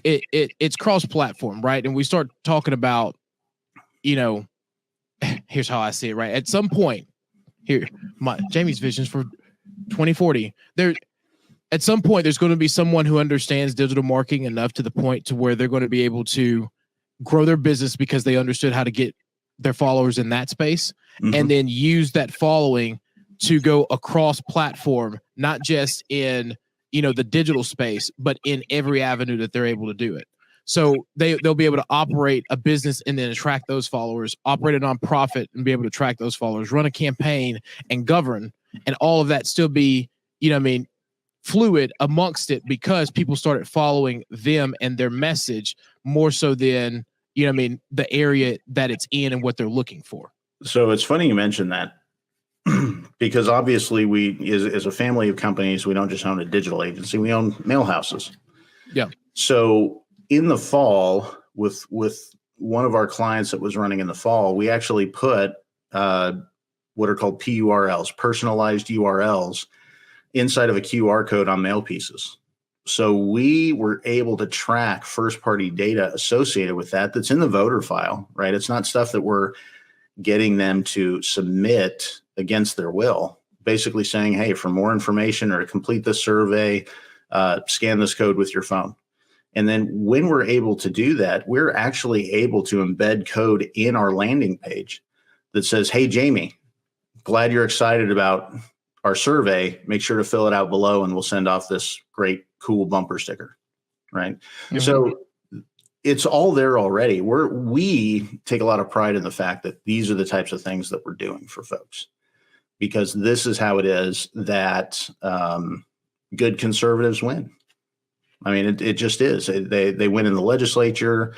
it's cross-platform, right? And we start talking about, here's how I see it, right? At some point, Jamie's visions for 2040. At some point, there's going to be someone who understands digital marketing enough to the point to where they're going to be able to grow their business because they understood how to get their followers in that space, and then use that following to go across platform, not just in the digital space, but in every avenue that they're able to do it. So they'll be able to operate a business and then attract those followers, operate a nonprofit and be able to attract those followers, run a campaign and govern, and all of that still be, fluid amongst it, because people started following them and their message more so than, the area that it's in and what they're looking for. So it's funny you mentioned that, because obviously we, as a family of companies, we don't just own a digital agency, we own mail houses. Yeah. So in the fall, with one of our clients that was running in the fall, we actually put what are called PURLs, personalized URLs, inside of a QR code on mail pieces. So we were able to track first-party data associated with that that's in the voter file, right? It's not stuff that we're getting them to submit against their will, basically saying, hey, for more information or to complete this survey, scan this code with your phone. And then when we're able to do that, we're actually able to embed code in our landing page that says, hey, Jamie, glad you're excited about our survey. Make sure to fill it out below and we'll send off this great, cool bumper sticker, right? Mm-hmm. So it's all there already. We take a lot of pride in the fact that these are the types of things that we're doing for folks, because this is how it is that good conservatives win. I mean, it just is. They win in the legislature,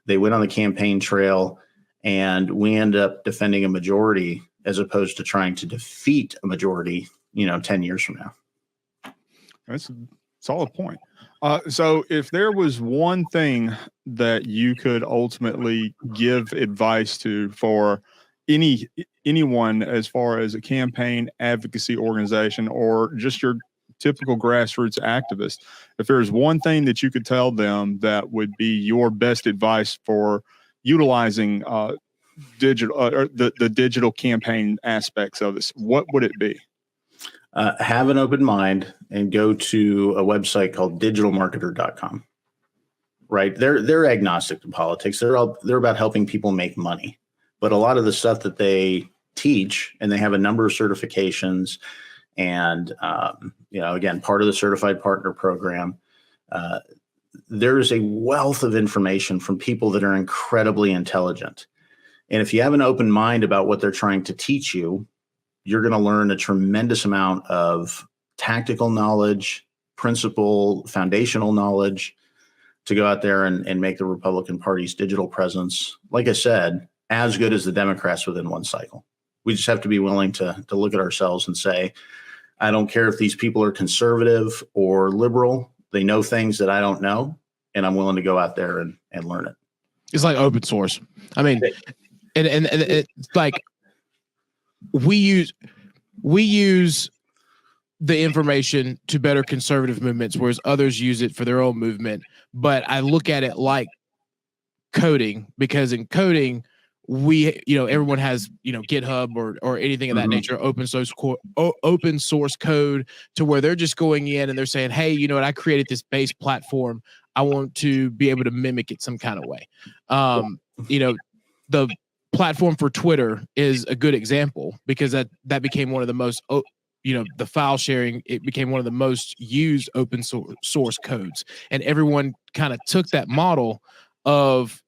they win on the campaign trail, and we end up defending a majority as opposed to trying to defeat a majority, 10 years from now. That's a solid point. So if there was one thing that you could ultimately give advice to for anyone as far as a campaign advocacy organization or just your typical grassroots activist, if there's one thing that you could tell them that would be your best advice for utilizing digital or the digital campaign aspects of this, what would it be? Have an open mind and go to a website called digitalmarketer.com. Right? They're agnostic to politics. They're about helping people make money. But a lot of the stuff that they teach, and they have a number of certifications, and again, part of the Certified Partner Program, there is a wealth of information from people that are incredibly intelligent. And if you have an open mind about what they're trying to teach you, you're going to learn a tremendous amount of tactical knowledge, principle, foundational knowledge to go out there and make the Republican Party's digital presence, like I said, as good as the Democrats within one cycle. We just have to be willing to look at ourselves and say, I don't care if these people are conservative or liberal. They know things that I don't know, and I'm willing to go out there and learn it. It's like open source. I mean, and it's like we use the information to better conservative movements, whereas others use it for their own movement. But I look at it like coding, because in coding, everyone has, GitHub or anything of that nature, open source code, to where they're just going in and they're saying, hey, you know what, I created this base platform. I want to be able to mimic it some kind of way. The platform for Twitter is a good example, because that became one of the most, the file sharing, it became one of the most used open source codes. And everyone kind of took that model of,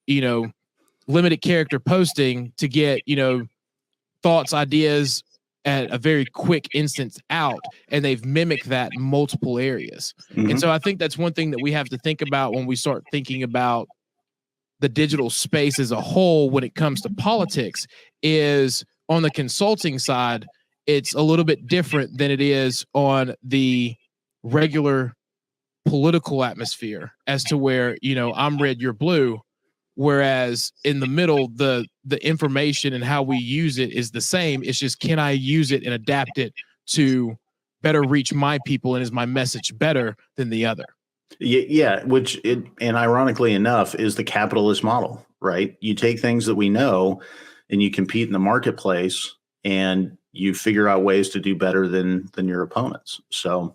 limited character posting to get, thoughts, ideas at a very quick instance out, and they've mimicked that in multiple areas. Mm-hmm. And so I think that's one thing that we have to think about when we start thinking about the digital space as a whole when it comes to politics, is on the consulting side, it's a little bit different than it is on the regular political atmosphere, as to where, I'm red, you're blue. Whereas in the middle, the information and how we use it is the same. It's just, can I use it and adapt it to better reach my people, and is my message better than the other? Yeah, and ironically enough is the capitalist model, right? You take things that we know and you compete in the marketplace and you figure out ways to do better than your opponents. So,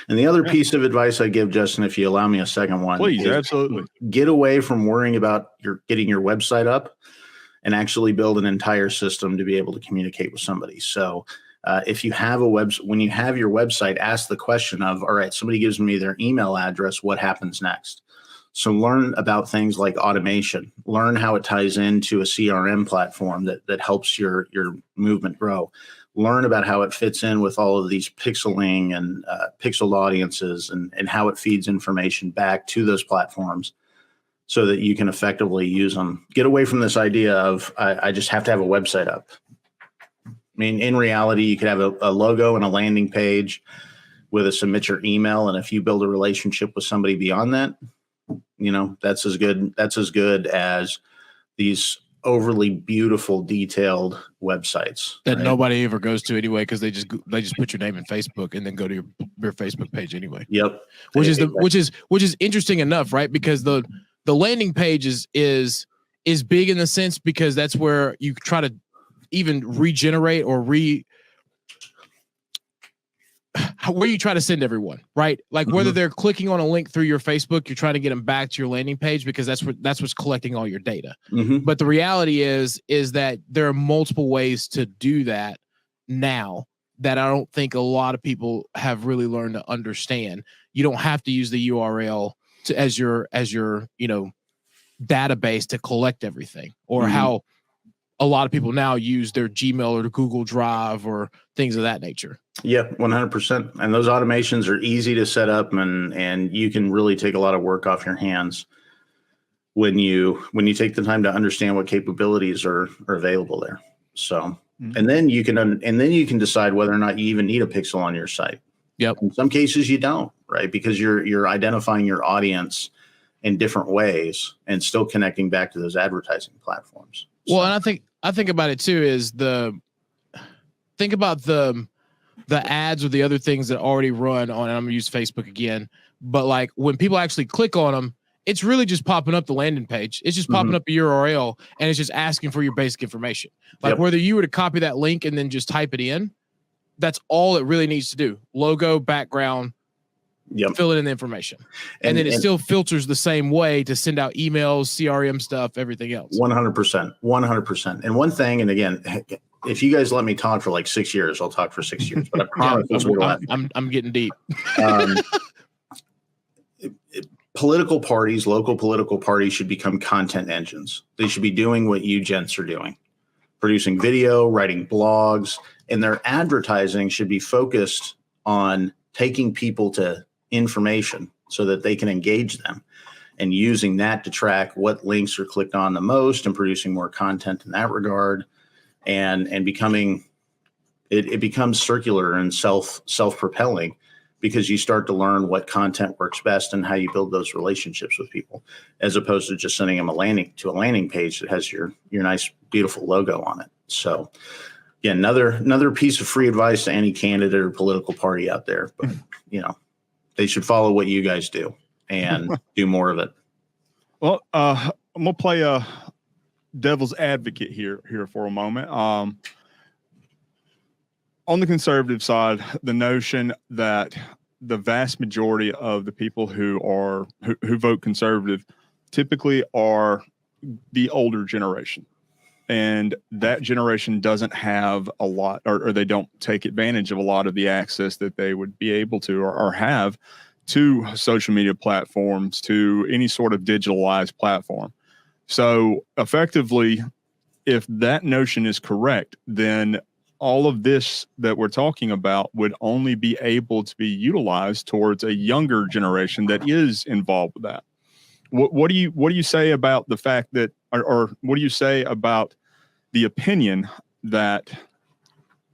and the other piece of advice I give, Justin, if you allow me a second one, please, absolutely, get away from worrying about getting your website up and actually build an entire system to be able to communicate with somebody. So if you have when you have your website, ask the question of, all right, somebody gives me their email address, what happens next? So learn about things like automation, learn how it ties into a CRM platform that helps your movement grow. Learn about how it fits in with all of these pixeling and pixeled audiences and how it feeds information back to those platforms so that you can effectively use them. Get away from this idea of, I just have to have a website up. I mean, in reality, you could have a logo and a landing page with a submit your email. And if you build a relationship with somebody beyond that, that's as good as these overly beautiful, detailed websites that nobody ever goes to anyway, because they just put your name in Facebook and then go to your Facebook page anyway. Yep. Which is interesting enough, right? Because the landing page is big in the sense because that's where you try to even regenerate or where you try to send everyone, right? Like whether they're clicking on a link through your Facebook, you're trying to get them back to your landing page because that's what's collecting all your data. But the reality is that there are multiple ways to do that now that I don't think a lot of people have really learned to understand. You don't have to use the URL as your database to collect everything, or how a lot of people now use their Gmail or Google Drive or things of that nature. Yeah, 100%. And those automations are easy to set up, and you can really take a lot of work off your hands when you take the time to understand what capabilities are available there. So, and then you can decide whether or not you even need a pixel on your site. Yep. In some cases you don't, right? Because you're identifying your audience in different ways and still connecting back to those advertising platforms. Well, and I think about it too is think about the ads or the other things that already run on, and I'm gonna use Facebook again, but like when people actually click on them, it's really just popping up the landing page. It's just popping up a URL and it's just asking for your basic information. Like whether you were to copy that link and then just type it in, that's all it really needs to do. Logo, background, fill it in the information. And then it still filters the same way to send out emails, CRM stuff, everything else. 100%. And one thing, and again, if you guys let me talk for like 6 years, I'll talk for 6 years, but I promise I'm getting deep. Political parties, local political parties should become content engines. They should be doing what you gents are doing, producing video, writing blogs, and their advertising should be focused on taking people to information so that they can engage them and using that to track what links are clicked on the most and producing more content in that regard. And becoming, it becomes circular and self-propelling because you start to learn what content works best and how you build those relationships with people, as opposed to just sending them a landing page that has your nice, beautiful logo on it. So yeah, another piece of free advice to any candidate or political party out there, but they should follow what you guys do and do more of it. Well, I'm gonna play a devil's advocate here for a moment. On the conservative side, the notion that the vast majority of the people who vote conservative typically are the older generation, and that generation doesn't have a lot, or they don't take advantage of a lot of the access that they would be able to or have to social media platforms, to any sort of digitalized platform. So effectively, if that notion is correct, then all of this that we're talking about would only be able to be utilized towards a younger generation that is involved with that. What do you say about the fact that, or what do you say about the opinion that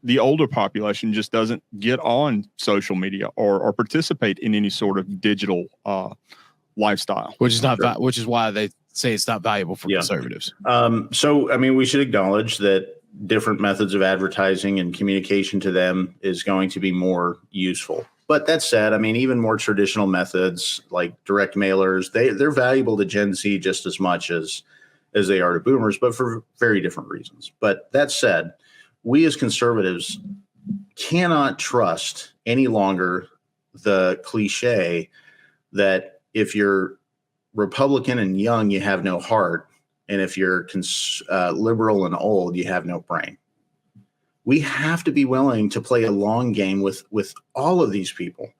the older population just doesn't get on social media or participate in any sort of digital lifestyle? Which is why they say it's not valuable for conservatives. So, I mean, we should acknowledge that different methods of advertising and communication to them is going to be more useful. But that said, I mean, even more traditional methods like direct mailers, they're valuable to Gen Z just as much as they are to boomers, but for very different reasons. But that said, we as conservatives cannot trust any longer the cliche that if you're Republican and young, you have no heart. And if you're liberal and old, you have no brain. We have to be willing to play a long game with all of these people,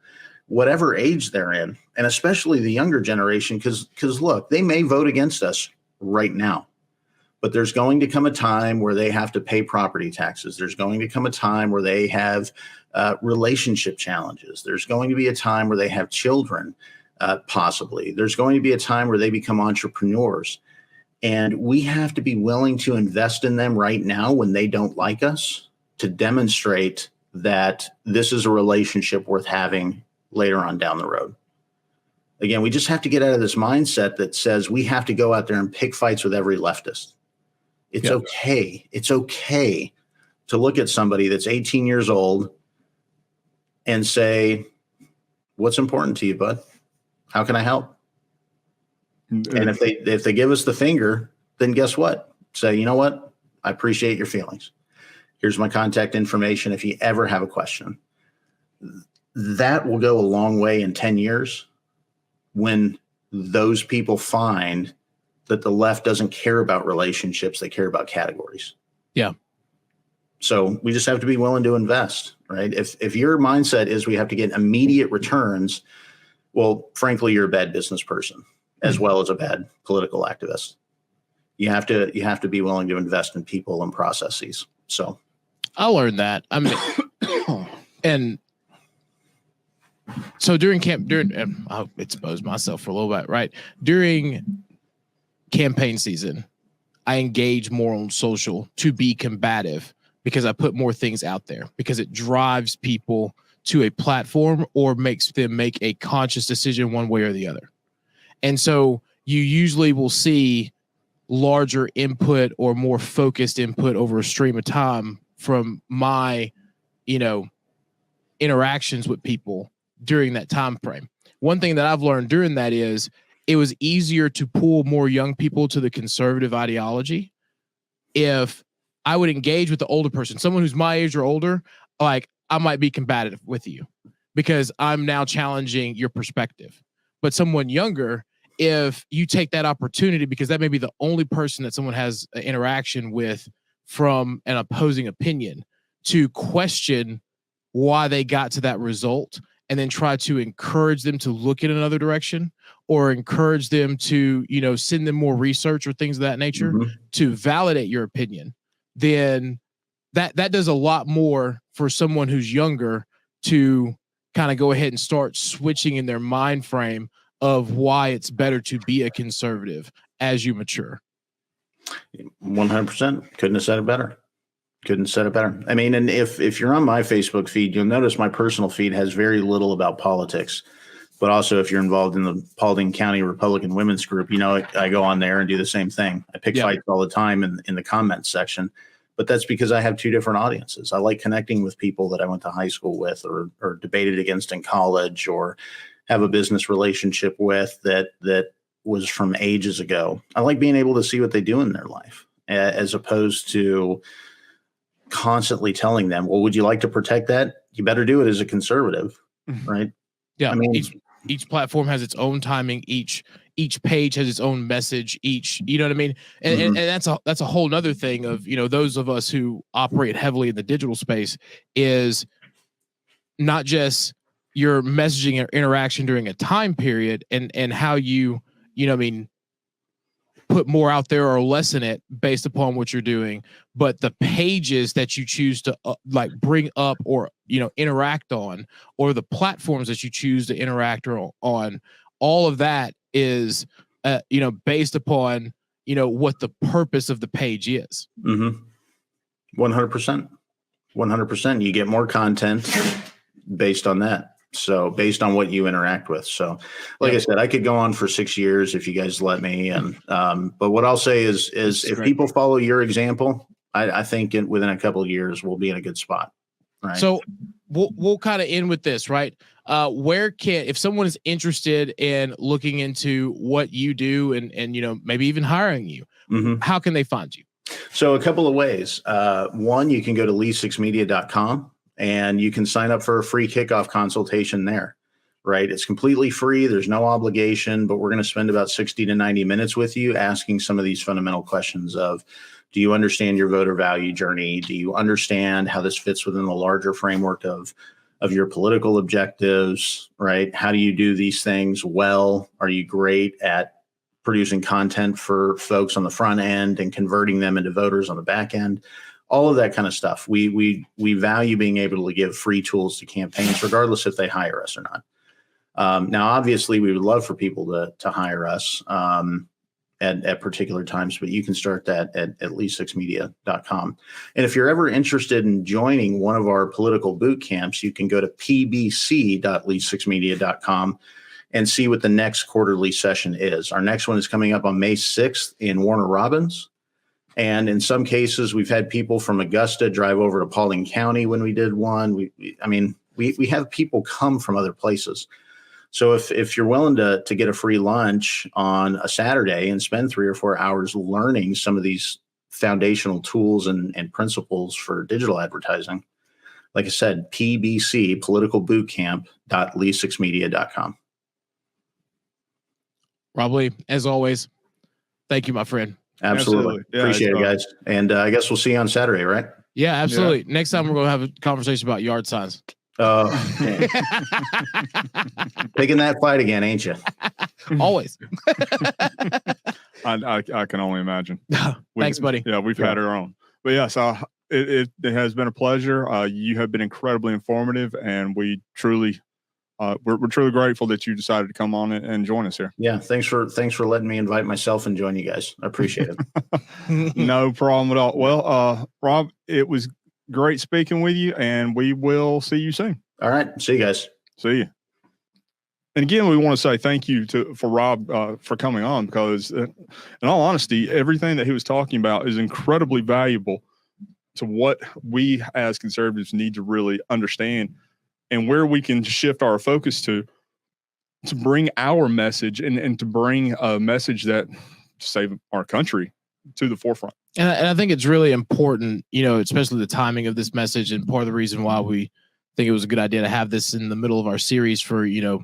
whatever age they're in, and especially the younger generation, because look, they may vote against us right now, but there's going to come a time where they have to pay property taxes. There's going to come a time where they have relationship challenges. There's going to be a time where they have children, possibly. There's going to be a time where they become entrepreneurs. And we have to be willing to invest in them right now when they don't like us, to demonstrate that this is a relationship worth having later on down the road. Again, we just have to get out of this mindset that says we have to go out there and pick fights with every leftist. It's okay. It's okay to look at somebody that's 18 years old and say, what's important to you, bud? How can I help? And if they give us the finger, then guess what? Say, you know what? I appreciate your feelings. Here's my contact information if you ever have a question. That will go a long way in 10 years when those people find that the left doesn't care about relationships, they care about categories. Yeah. So we just have to be willing to invest, right? If your mindset is we have to get immediate returns, well, frankly, you're a bad business person as well as a bad political activist. You have to be willing to invest in people and processes. So I learned that. I mean, and so I'll expose myself for a little bit, right? During campaign season, I engage more on social to be combative because I put more things out there because it drives people to a platform or makes them make a conscious decision one way or the other. And so you usually will see larger input or more focused input over a stream of time from my, interactions with people during that time frame. One thing that I've learned during that is it was easier to pull more young people to the conservative ideology if I would engage with the older person, someone who's my age or older. Like, I might be combative with you because I'm now challenging your perspective. But someone younger, if you take that opportunity, because that may be the only person that someone has an interaction with from an opposing opinion, to question why they got to that result and then try to encourage them to look in another direction or encourage them to, send them more research or things of that nature to validate your opinion, then that does a lot more for someone who's younger to kind of go ahead and start switching in their mind frame of why it's better to be a conservative as you mature. 100%. Couldn't have said it better. I mean, and if you're on my Facebook feed, you'll notice my personal feed has very little about politics. But also, if you're involved in the Paulding County Republican Women's Group, I go on there and do the same thing. I pick fights all the time in the comments section. But that's because I have two different audiences. I like connecting with people that I went to high school with or debated against in college or have a business relationship with that was from ages ago. I like being able to see what they do in their life as opposed to constantly telling them, well, would you like to protect that? You better do it as a conservative, right? Yeah. I mean, each platform has its own timing. Each page has its own message. You know what I mean? And that's a whole nother thing of, those of us who operate heavily in the digital space is not just your messaging or interaction during a time period and how you put more out there or lessen it based upon what you're doing, but the pages that you choose to bring up or, interact on, or the platforms that you choose to interact on, all of that is, based upon, what the purpose of the page is. 100%. 100%. You get more content based on that. So based on what you interact with. So like I said, I could go on for 6 years if you guys let me. And, but what I'll say is if people follow your example, I think within a couple of years we'll be in a good spot. Right. So we'll kind of end with this, right? If someone is interested in looking into what you do and maybe even hiring you, how can they find you? So a couple of ways. One, you can go to lead6media.com and you can sign up for a free kickoff consultation there. Right. It's completely free. There's no obligation, but we're going to spend about 60 to 90 minutes with you asking some of these fundamental questions of, do you understand your voter value journey? Do you understand how this fits within the larger framework of your political objectives? Right. How do you do these things well? Are you great at producing content for folks on the front end and converting them into voters on the back end? All of that kind of stuff. We value being able to give free tools to campaigns, regardless if they hire us or not. Now, obviously, we would love for people to hire us at particular times, but you can start that at lead6media.com. And if you're ever interested in joining one of our political boot camps, you can go to pbc.lead6media.com and see what the next quarterly session is. Our next one is coming up on May 6th in Warner Robins. And in some cases, we've had people from Augusta drive over to Paulding County when we did one. We have people come from other places. So if you're willing to get a free lunch on a Saturday and spend 3 or 4 hours learning some of these foundational tools and principles for digital advertising, like I said, PBC, politicalbootcamp.lead6media.com. Rob Lee, as always, thank you, my friend. Absolutely. Yeah, appreciate it, guys. And I guess we'll see you on Saturday, right? Yeah, absolutely. Yeah. Next time we're going to have a conversation about yard signs. Oh, picking that fight again, ain't you? Always. I can only imagine. Thanks, buddy. Yeah, we've had our own. But yeah, so it has been a pleasure. You have been incredibly informative, and we truly we're truly grateful that you decided to come on and join us here. Yeah, thanks for letting me invite myself and join you guys. I appreciate it. No problem at all. Well, Rob, it was great speaking with you, and we will see you soon. All right. See you guys. See you. And again, we want to say thank you for Rob for coming on, because in all honesty, everything that he was talking about is incredibly valuable to what we as conservatives need to really understand, and where we can shift our focus to bring our message and to bring a message that save our country to the forefront. And I think it's really important, especially the timing of this message, and part of the reason why we think it was a good idea to have this in the middle of our series for, where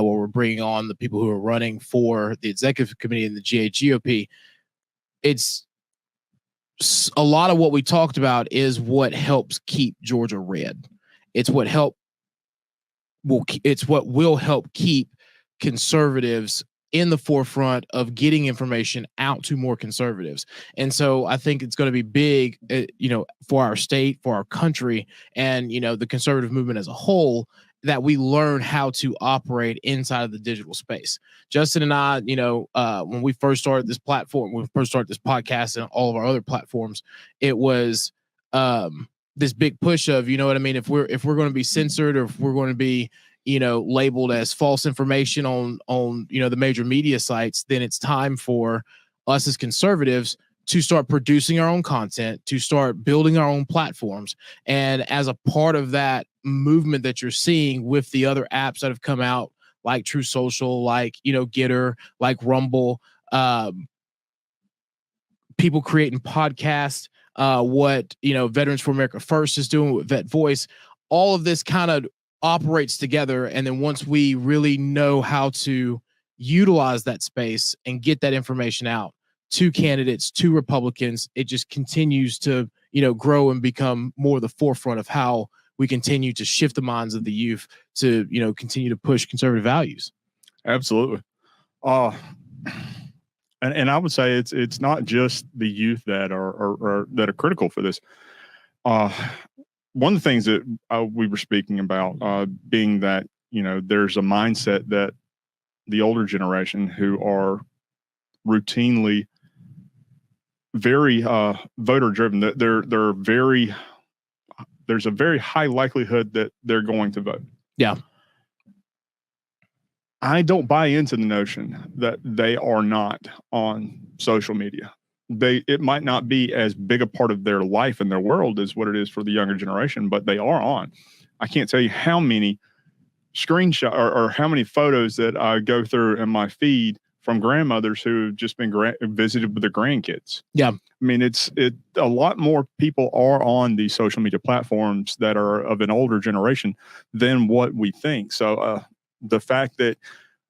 we're bringing on the people who are running for the executive committee and the GOP. It's a lot of what we talked about is what helps keep Georgia red. It's what will help keep conservatives in the forefront of getting information out to more conservatives. And so I think it's going to be big, for our state, for our country, and, the conservative movement as a whole, that we learn how to operate inside of the digital space. Justin and I, when we first started this platform, when we first started this podcast and all of our other platforms, it was this big push of, if we're going to be censored, or if we're going to be labeled as false information on the major media sites, then it's time for us as conservatives to start producing our own content, to start building our own platforms. And as a part of that movement that you're seeing with the other apps that have come out, like True Social, like, Getter, like Rumble, people creating podcasts, what, Veterans for America First is doing with Vet Voice, all of this kind of operates together. And then once we really know how to utilize that space and get that information out to candidates, to Republicans, it just continues to, grow and become more the forefront of how we continue to shift the minds of the youth to, continue to push conservative values. Absolutely. And I would say it's not just the youth that are critical for this. One of the things that we were speaking about being that, there's a mindset that the older generation who are routinely very voter driven, that there's a very high likelihood that they're going to vote. Yeah. I don't buy into the notion that they are not on social media. it might not be as big a part of their life and their world as what it is for the younger generation, but they are on. I can't tell you how many screenshots or how many photos that I go through in my feed from grandmothers who have just been visited with their grandkids. Yeah. I mean, a lot more people are on these social media platforms that are of an older generation than what we think. So the fact that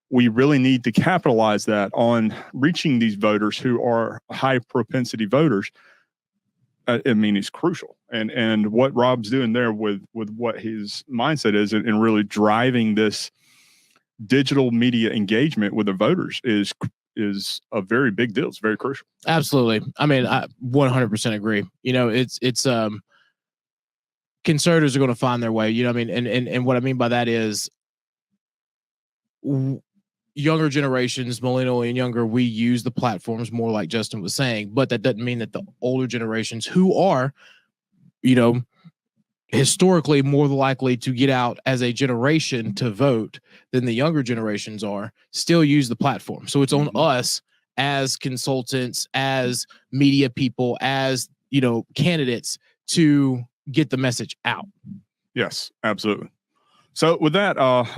we really need to capitalize that on reaching these voters who are high propensity voters, I mean, is crucial. And what Rob's doing there with what his mindset is and really driving this digital media engagement with the voters is a very big deal. It's very crucial. Absolutely. I mean, I 100% agree. You know, it's conservatives are going to find their way. You know what I mean? And what I mean by that is younger generations, millennial and younger, we use the platforms more like Justin was saying, but that doesn't mean that the older generations who are, you know, historically more likely to get out as a generation to vote than the younger generations are, still use the platform. So it's on us as consultants, as media people, as, you know, candidates to get the message out. Yes, absolutely. So with that,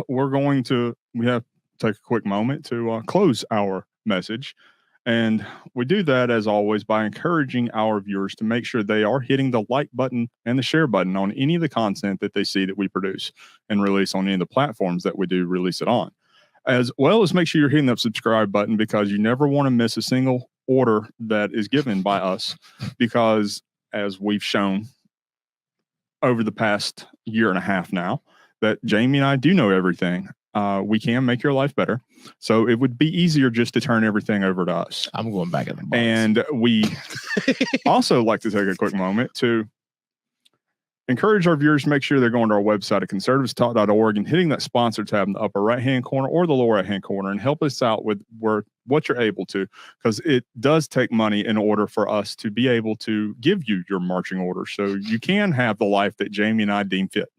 we have to take a quick moment to close our message. And we do that, as always, by encouraging our viewers to make sure they are hitting the like button and the share button on any of the content that they see that we produce and release on any of the platforms that we do release it on. As well as make sure you're hitting that subscribe button, because you never want to miss a single order that is given by us, because as we've shown over the past year and a half now, that Jamie and I do know everything. We can make your life better. So it would be easier just to turn everything over to us. I'm going back in the box. And we also like to take a quick moment to encourage our viewers to make sure they're going to our website at conservativestalk.org and hitting that sponsor tab in the upper right-hand corner or the lower right-hand corner, and help us out with what you're able to, because it does take money in order for us to be able to give you your marching orders so you can have the life that Jamie and I deem fit.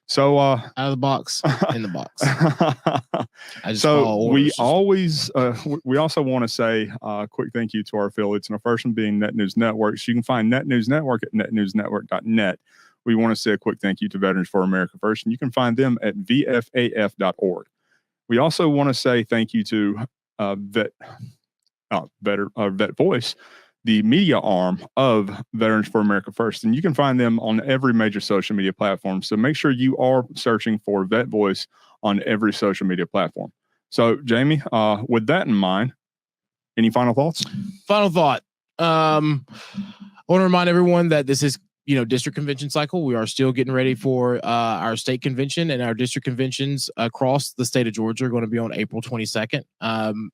So out of the box, in the box. We also want to say a quick thank you to our affiliates, and our first one being Net News Network. So you can find Net News Network at netnewsnetwork.net. We want to say a quick thank you to Veterans for America First, and you can find them at vfaf.org. We also want to say thank you to Vet Voice, the media arm of Veterans for America First. And you can find them on every major social media platform. So make sure you are searching for Vet Voice on every social media platform. So, Jamie, with that in mind, any final thoughts? Final thought. I want to remind everyone that this is, you know, district convention cycle. We are still getting ready for our state convention, and our district conventions across the state of Georgia are going to be on April 22nd.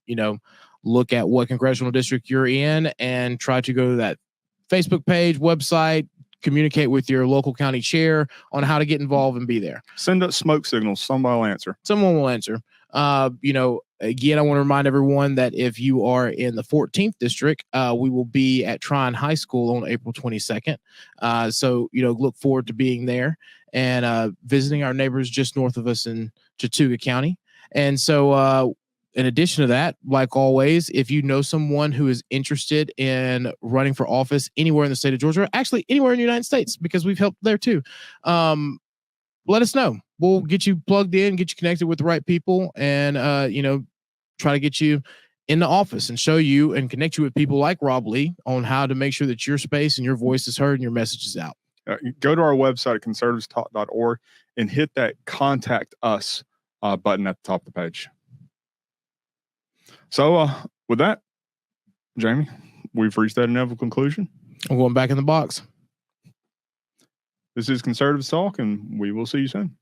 You know, look at what congressional district you're in and try to go to that Facebook page, website, communicate with your local county chair on how to get involved and be there. Send us smoke signals. Somebody will answer. Someone will answer. You know, again, I want to remind everyone that if you are in the 14th district, we will be at Tryon High School on April 22nd. So, you know, look forward to being there and visiting our neighbors just north of us in Chattooga County. And so, in addition to that, like always, if you know someone who is interested in running for office anywhere in the state of Georgia, actually anywhere in the United States, because we've helped there too, let us know. We'll get you plugged in, get you connected with the right people, and you know, try to get you in the office and show you and connect you with people like Rob Lee on how to make sure that your space and your voice is heard and your message is out. Go to our website at conservativestalk.org and hit that contact us button at the top of the page. So with that, Jamie, we've reached that inevitable conclusion. I'm going back in the box. This is Conservative Talk, and we will see you soon.